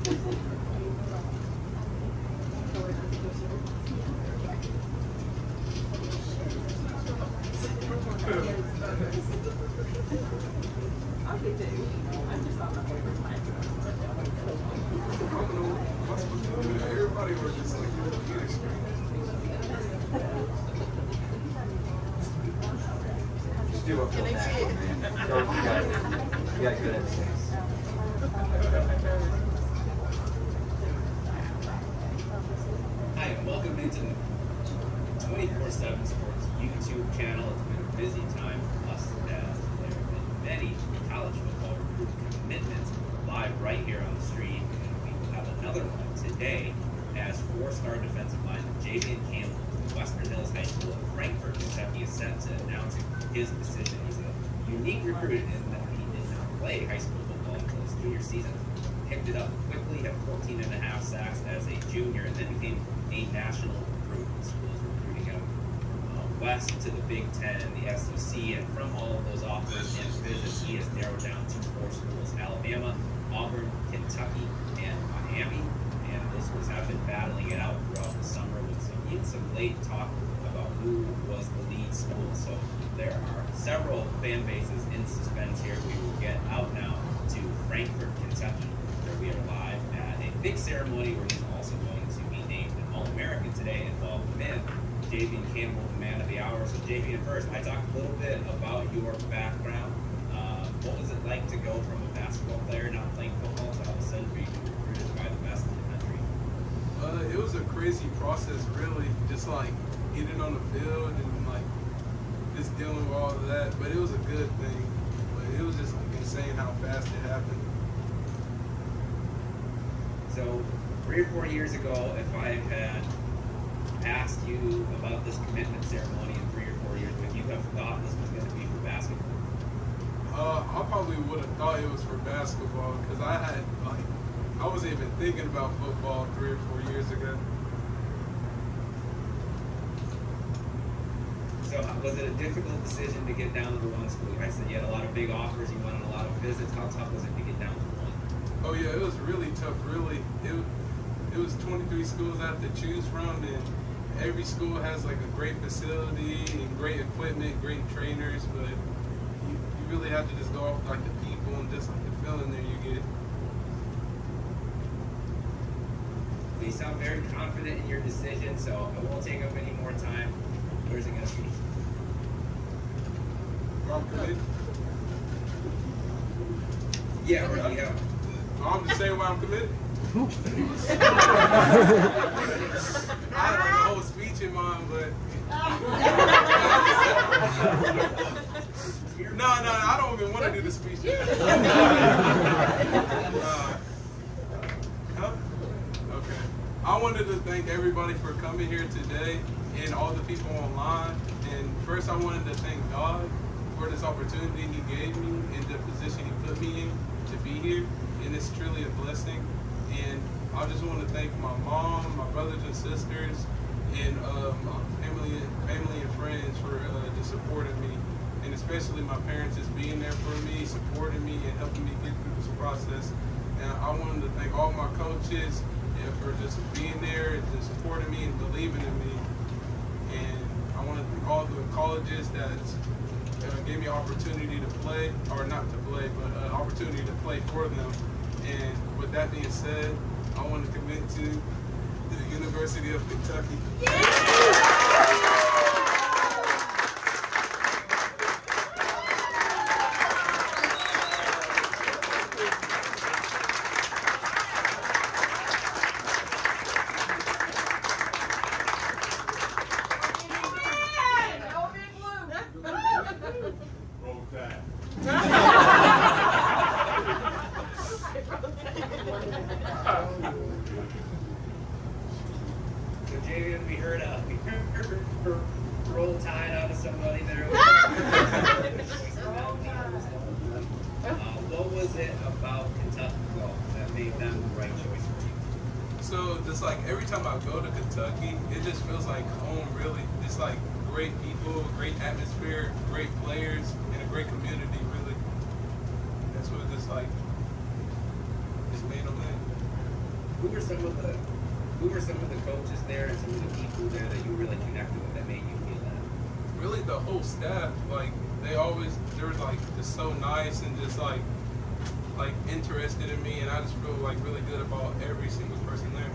Everybody was just like, just do what feels natural, man. You got good instincts. Hi, and welcome into the 24/7 Sports YouTube channel. It's been a busy time for us as there have been many college football recruit commitments live right here on the stream. And we have another one today as four-star defensive lineman Javeon Campbell from Western Hills High School in Frankfort, Kentucky is set to announce his decision. He's a unique recruit in that he did not play high school football until his junior season. Picked it up quickly, had 14.5 sacks as a junior, and then became a national recruit. The school is recruiting him from west to the Big Ten and the SEC, and from all of those offers and visits, he has narrowed down to 4 schools: Alabama, Auburn, Kentucky, and Miami. And those schools have been battling it out throughout the summer with some late talk about who was the lead school. So there are several fan bases in suspense here. We will get out now to Frankfort, Kentucky, where we are live at a big ceremony where he's also going to be named an All-American today, involved men. Javeon Campbell, the man of the hour. So Javeon, first, I talked a little bit about your background. What was it like to go from a basketball player not playing football to all of a sudden being recruited by the best in the country? it was a crazy process, really. Just like getting on the field and like just dealing with all of that. But it was a good thing. But it was just like insane how fast it happened. So 3 or 4 years ago, if I had asked you about this commitment ceremony in 3 or 4 years, would you have thought this was going to be for basketball? I probably would have thought it was for basketball because I wasn't even thinking about football 3 or 4 years ago. So was it a difficult decision to get down to the one school? I said you had a lot of big offers, you went on a lot of visits. How tough was it to get down to one? Oh yeah, it was really tough, really. It was 23 schools I had to choose from, and every school has like a great facility and great equipment, great trainers, but you really have to just go off like the people and just like the feeling that you get. You sound very confident in your decision, so I won't take up any more time. Where's it going to be? Where I'm committed? Yeah, where do you go? I'm just saying why I'm committed. I had like a whole speech in mind, but no, I don't even want to do the speech yet. Okay. I wanted to thank everybody for coming here today and all the people online. And first I wanted to thank God for this opportunity He gave me and the position He put me in to be here. And it's truly a blessing. And I just want to thank my mom, my brothers and sisters, and my family and friends for just supporting me. And especially my parents just being there for me, supporting me, and helping me get through this process. And I wanted to thank all my coaches for just being there and just supporting me and believing in me. And I want to thank all the colleges that gave me an opportunity to play, or not to play, but an opportunity to play for them. And with that being said, I want to commit to the University of Kentucky. Yeah! So Javeon, we heard roll tide out of somebody there. What was it about Kentucky that made them the right choice for you? So just like every time I go to Kentucky, it just feels like home, really. Just like great people, great atmosphere, great players, and a great community, really. That's what just like just made them in. Who were some of the coaches there and some of the people there that you really connected with that made you feel that? Really, the whole staff, like they were like just so nice and just like interested in me, and I just feel like really good about every single person there.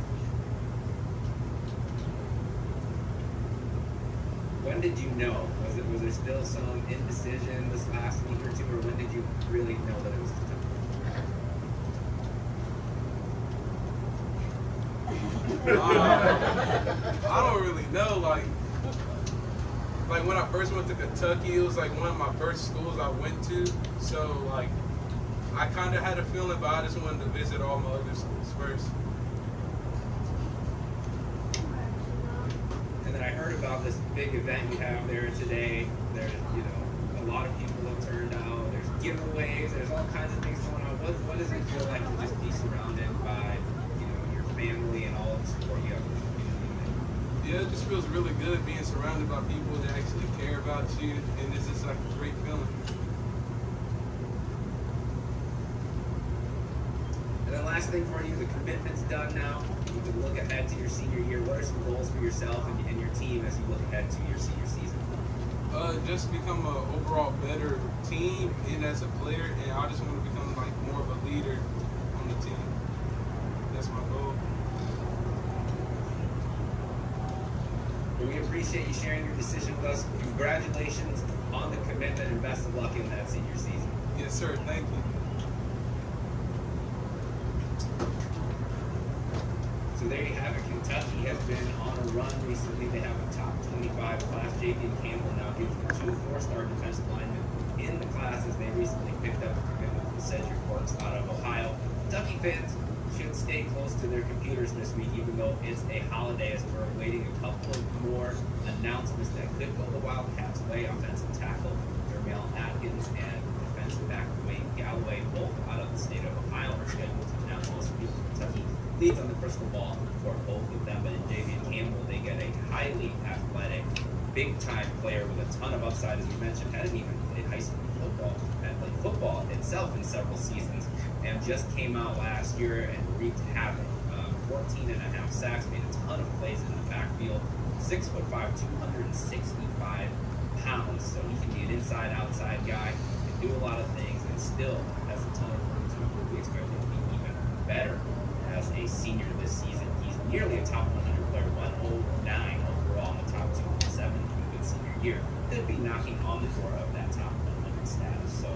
When did you know? Was there still some indecision this last week or two, or when did you really know that it was Kentucky? I don't really know. Like when I first went to Kentucky, it was like one of my first schools I went to. So like I kind of had a feeling, but I just wanted to visit all my other schools first. And then I heard about this big event you have there today. There's, a lot of people have turned out. There's giveaways. There's all kinds of things going on. What does it feel like to just be surrounded by, your family and all the support you have from the community? Yeah, it just feels really good being surrounded by people that actually care about you, and it's just like a great feeling. And then last thing for you, the commitment's done now. You can look ahead to your senior year. What are some goals for yourself and your team as you look ahead to your senior season? Just become an overall better team and as a player, and I just want to become like more of a leader on the team. That's my goal. Well, we appreciate you sharing your decision with us. Congratulations on the commitment and best of luck in that senior season. Yes, sir. Thank you. So there you have it. Kentucky has been on a run recently. They have a top 25 class. Javeon Campbell now gives them 2 4-star defensive linemen in the class as they recently picked up a commitment from Cedric Works out of Ohio. Kentucky fans should stay close to their computers this week, even though it's a holiday, as we're awaiting a couple of more announcements that could go the Wildcats' way. Offensive tackle Javeon Atkins and defensive back Wayne Galloway, both out of the state of Ohio, are scheduled to announce this week. Kentucky leads on the crystal ball for both of them, but in Javeon Campbell, they get a highly athletic, big-time player with a ton of upside. As we mentioned, hadn't even played high school football, had played football itself in several seasons, and just came out last year and wreaked havoc. 14.5 sacks, made a ton of plays in the backfield. 6'5", 265 pounds, so he can be an inside-outside guy, can do a lot of things, and still has a ton of room to improve. We expect him to be even better as a senior this season. He's nearly a top 100 player, 109 overall in the top 247 in a good senior year. Could be knocking on the door of that top 100 status. So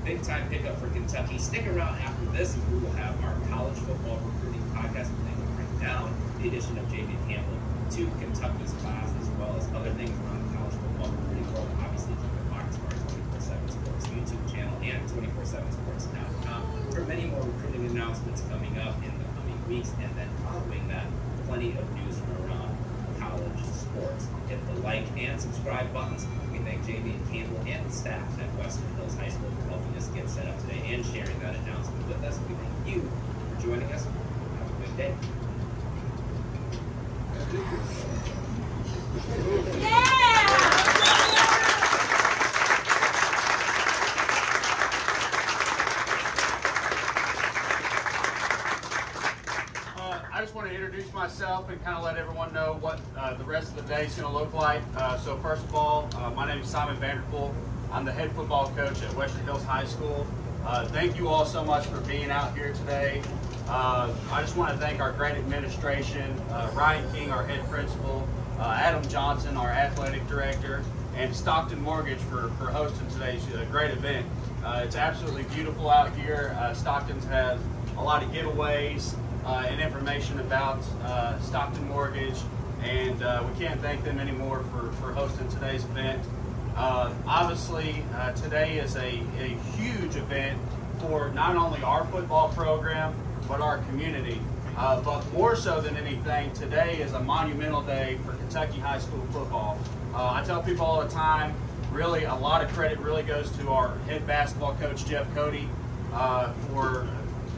big time pickup for Kentucky. Stick around after this as we will have our college football recruiting podcast. We're going to break down the addition of Javeon Campbell to Kentucky's class, as well as other things around the college football recruiting world. Obviously, keep it locked to our 24/7 Sports YouTube channel and 247sports.com for many more recruiting announcements coming up in the coming weeks. And then following that, plenty of news from around college sports. Hit the like and subscribe buttons. We thank Javeon Campbell and the staff at Western Hills High School for helping us get set up today and sharing that announcement with us. We thank you for joining us. Have a good day. I just want to introduce myself and kind of let everyone know what the rest of the day is going to look like. So first of all, my name is Simon Vanderpol. I'm the head football coach at Western Hills High School. Thank you all so much for being out here today. I just want to thank our great administration, Ryan King, our head principal, Adam Johnson, our athletic director, and Stockton Mortgage for hosting today's great event. It's absolutely beautiful out here. Stockton's has a lot of giveaways and information about Stockton Mortgage, and we can't thank them anymore for hosting today's event. Obviously, today is a huge event for not only our football program, but our community. But more so than anything, today is a monumental day for Kentucky high school football. I tell people all the time, really a lot of credit really goes to our head basketball coach, Jeff Cody, for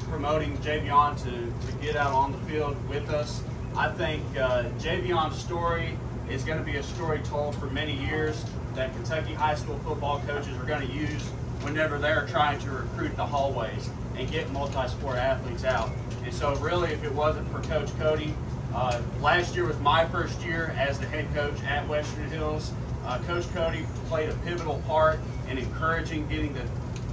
promoting Javeon to get out on the field with us. I think Javion's story is going to be a story told for many years that Kentucky high school football coaches are going to use whenever they're trying to recruit the hallways and get multi-sport athletes out And so really, if it wasn't for Coach Cody, last year was my first year as the head coach at Western Hills. Coach Cody played a pivotal part in encouraging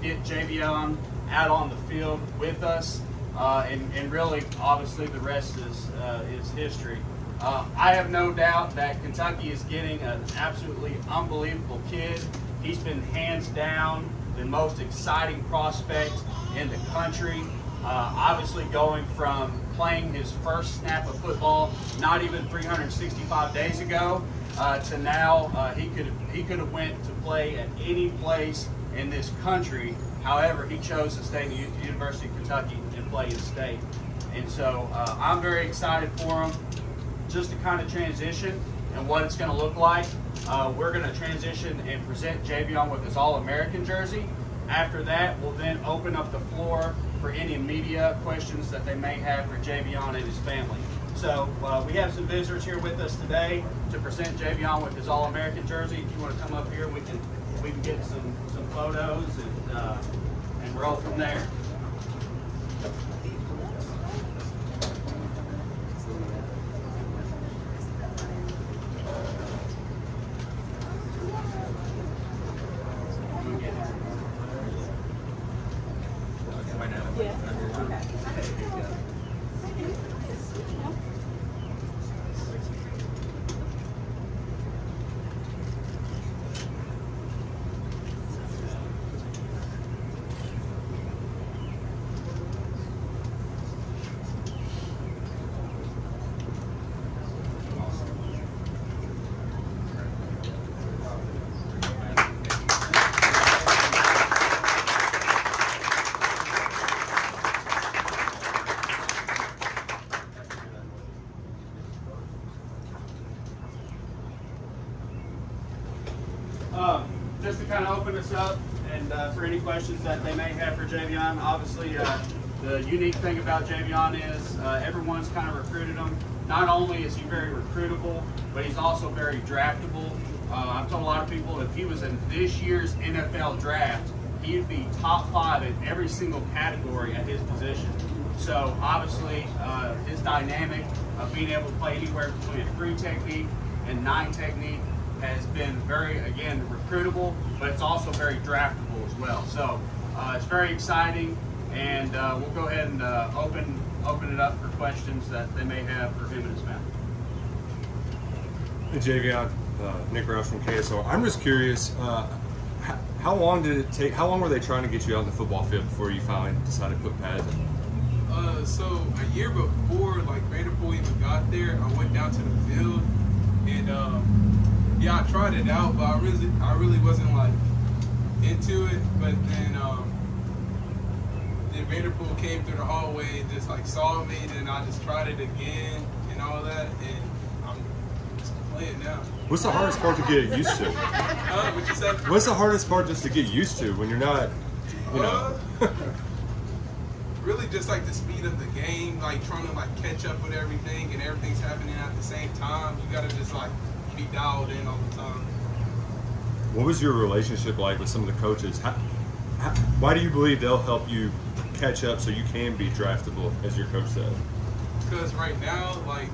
get Javeon out on the field with us, and really, obviously, the rest is history. I have no doubt that Kentucky is getting an absolutely unbelievable kid. He's been hands down the most exciting prospect in the country. Obviously, going from playing his first snap of football not even 365 days ago to now, he could have went to play at any place in this country. However, he chose to stay in the University of Kentucky and play in state. And so I'm very excited for him. Just to kind of transition and what it's going to look like, we're going to transition and present Javeon with his All-American jersey. After that, we'll then open up the floor for any media questions that they may have for Javeon and his family. So we have some visitors here with us today to present Javeon with his All-American jersey. If you want to come up here, we can get some photos and roll from there. Just to kind of open this up and for any questions that they may have for Javeon, obviously the unique thing about Javeon is everyone's kind of recruited him. Not only is he very recruitable, but he's also very draftable. I've told a lot of people if he was in this year's NFL draft, he'd be top 5 in every single category at his position. So obviously his dynamic of being able to play anywhere between a 3 technique and 9 technique has been very, again, recruitable, but it's also very draftable as well. So it's very exciting, and we'll go ahead and open it up for questions that they may have for him and his family. Hey Javeon, Nick Rouse from KSR. I'm just curious, how long did it take? How long were they trying to get you out on the football field before you finally decided to put pads in? So a year before like Vanderpol even got there, I went down to the field and yeah, I tried it out, but I really wasn't like into it. But then Vanderpool came through the hallway and just like saw me, and I just tried it again and all that, and I'm just playing now. What's the hardest part to get used to? What you say? What's the hardest part just to get used to when you're not, you know? Really just like the speed of the game, like trying to like catch up with everything, and everything's happening at the same time. You gotta just like be dialed in all the time. What was your relationship like with some of the coaches? Why do you believe they'll help you catch up so you can be draftable, as your coach said? Because right now, like,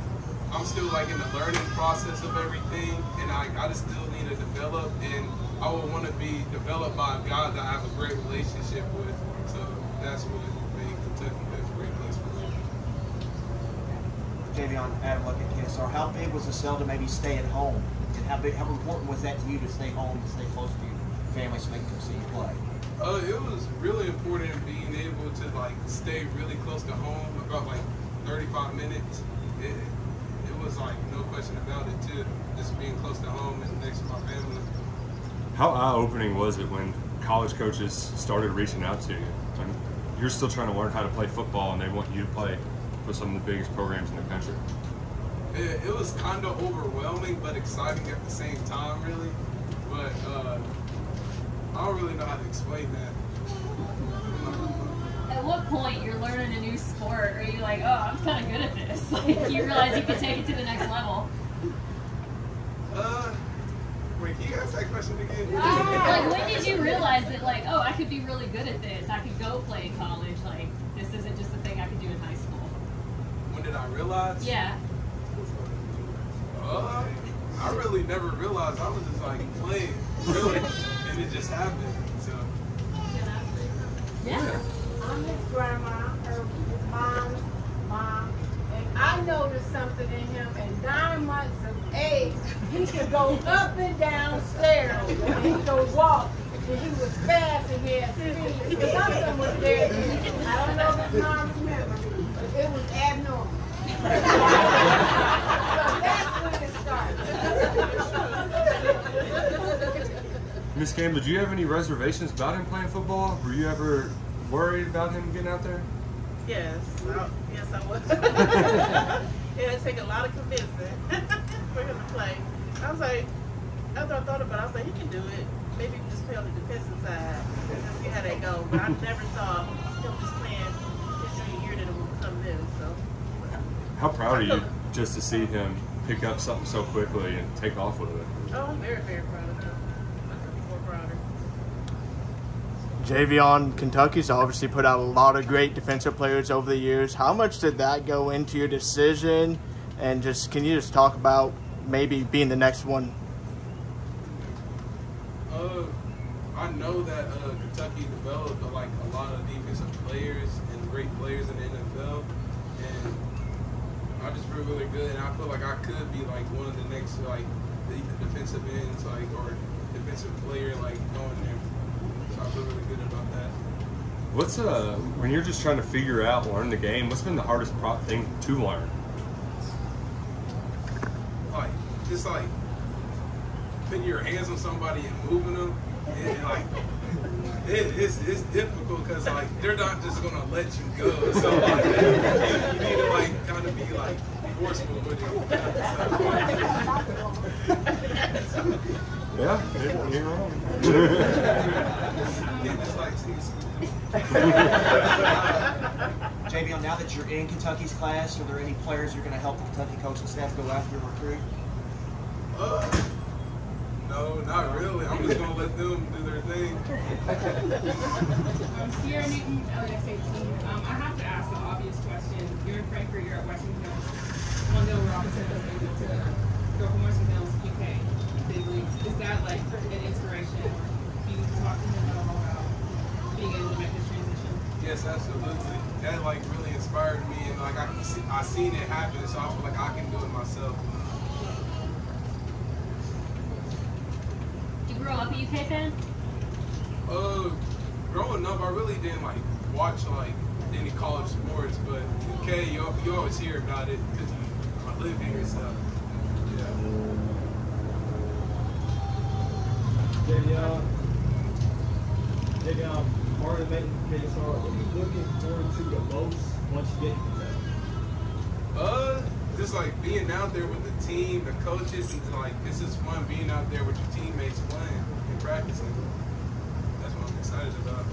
I'm still like in the learning process of everything, and I just still need to develop, and I would want to be developed by a guy that I have a great relationship with. So that's what made Kentucky a great place for me. Javeon, Adam, look at KSR. How big was the sell to maybe stay at home? And how important was that to you to stay home, to stay close to your family so they can come see you play? It was really important being able to like stay really close to home, about like 35 minutes. It was like no question about it too, just being close to home and next to my family. How eye-opening was it when college coaches started reaching out to you? I mean, you're still trying to learn how to play football, and they want you to play for some of the biggest programs in the country. It was kind of overwhelming, but exciting at the same time, really. But I don't really know how to explain that. At what point you're learning a new sport, or you're like, oh, I'm kind of good at this? Like, you realize you can take it to the next level. Wait, can you ask that question again? Like, when did you realize that, like, oh, I could be really good at this? I could go play in college. Like, this isn't just a thing I could do in high school. realized? Yeah. I really never realized. I was just like playing, really, and it just happened. So. Yeah. I'm his grandma, her mom's mom, and I noticed something in him at 9 months of age. He could go up and down stairs, and he could walk, and he was fast and he had speed. Because something was there. I don't know if his mom remembers, but it was abnormal. So that's when it started. Miss Campbell, did you have any reservations about him playing football? Were you ever worried about him getting out there? Yes, yes I was. It take a lot of convincing for him to play. I was like, after I thought about it, I was like, he can do it. Maybe just play on the defensive side and see how they go. But I never thought him just playing his junior year that it would become this. So. How proud are you just to see him pick up something so quickly and take off with it? Oh, I'm very, very proud of him. I couldn't be more prouder. Javeon, Kentucky's obviously put out a lot of great defensive players over the years. How much did that go into your decision? And just can you just talk about maybe being the next one? I know that Kentucky developed like a lot of defensive players and great players in the NFL, and I just feel really good. And I feel like I could be like one of the next like the defensive ends, like or defensive player like going there. So I feel really good about that. What's when you're just trying to figure out, learn the game, what's been the hardest thing to learn? Like just like putting your hands on somebody and moving them, and like it's difficult because like they're not just gonna let you go. So like you need to like kind of be like forceful with it. Yeah, you're wrong. Javeon, now that you're in Kentucky's class, are there any players you're going to help the Kentucky coaching staff go after and recruit? No, not really. I'm just going to let them do their thing. Sierra Newton, LAX 18. I have to ask the obvious question. You're in Frankfurt, you're at Western Hills. One Neil Robinson was able to go from Western Hills, UK, big leagues. Is that like an inspiration? You talk to him at all about being able to make this transition? Yes, absolutely. That like really inspired me, and like I seen it happen, so I feel like I can do it myself. Did you grow up a UK fan? Growing up, I really didn't like watch like any college sports, but UK, you always hear about it because I live here, so yeah. Javeon, part of making kids hard. What are you looking forward to the most once you get there? Just like being out there with the team, the coaches, and like it's just fun being out there with your teammates playing and practicing. That's what I'm excited about.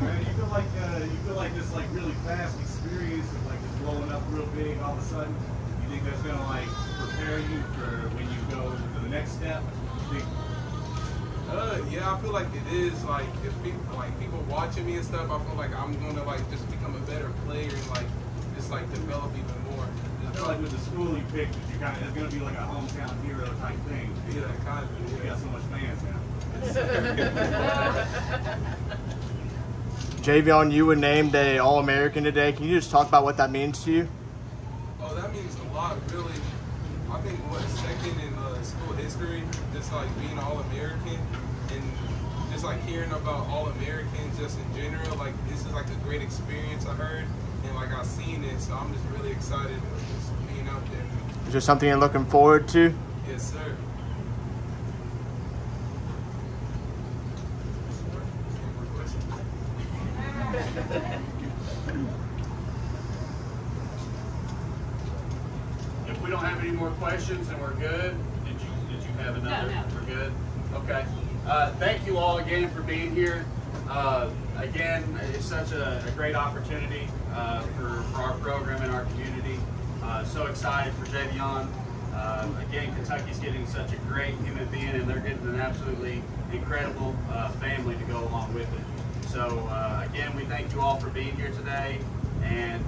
Man, you feel like this like really fast experience of like just blowing up real big all of a sudden. You think that's gonna like prepare you for when you go to the next step? You think? Yeah, I feel like it is. Like if people watching me and stuff, I feel like I'm gonna like just become a better player and like just like develop even more. I feel like with the school you picked, it's gonna be like a hometown hero type thing. Yeah, kind of. You got so much fans now. Javeon, you were named an All-American today. Can you just talk about what that means to you? Oh, that means a lot, really. I think second in school history, just like being All-American and just like hearing about All-Americans just in general. Like this is like a great experience I heard, and like I've seen it, so I'm just really excited for just being out there. Is there something you're looking forward to? Yes, sir. If we don't have any more questions, then we're good. Did you have another? No. We're good. Okay. Thank you all again for being here. Again, it's such a great opportunity for our program and our community. So excited for Javeon. Again, Kentucky's getting such a great human being, and they're getting an absolutely incredible family to go along with it. So again, we thank you all for being here today, and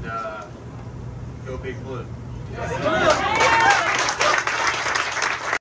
go Big Blue. Yes, sir.